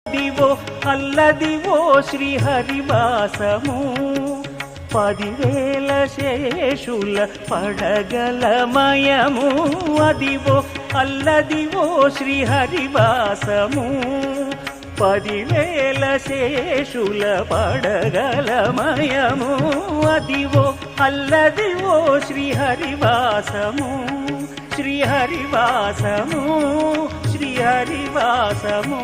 దివో Alladivo శ్రీహరివాసము 10,000 శేషుల పడగలమయము Adivo Alladivo శ్రీహరివాసము 10,000 శేషుల పడగలమయము Adivo Alladivo శ్రీహరివాసము శ్రీహరివాసము శ్రీహరివాసము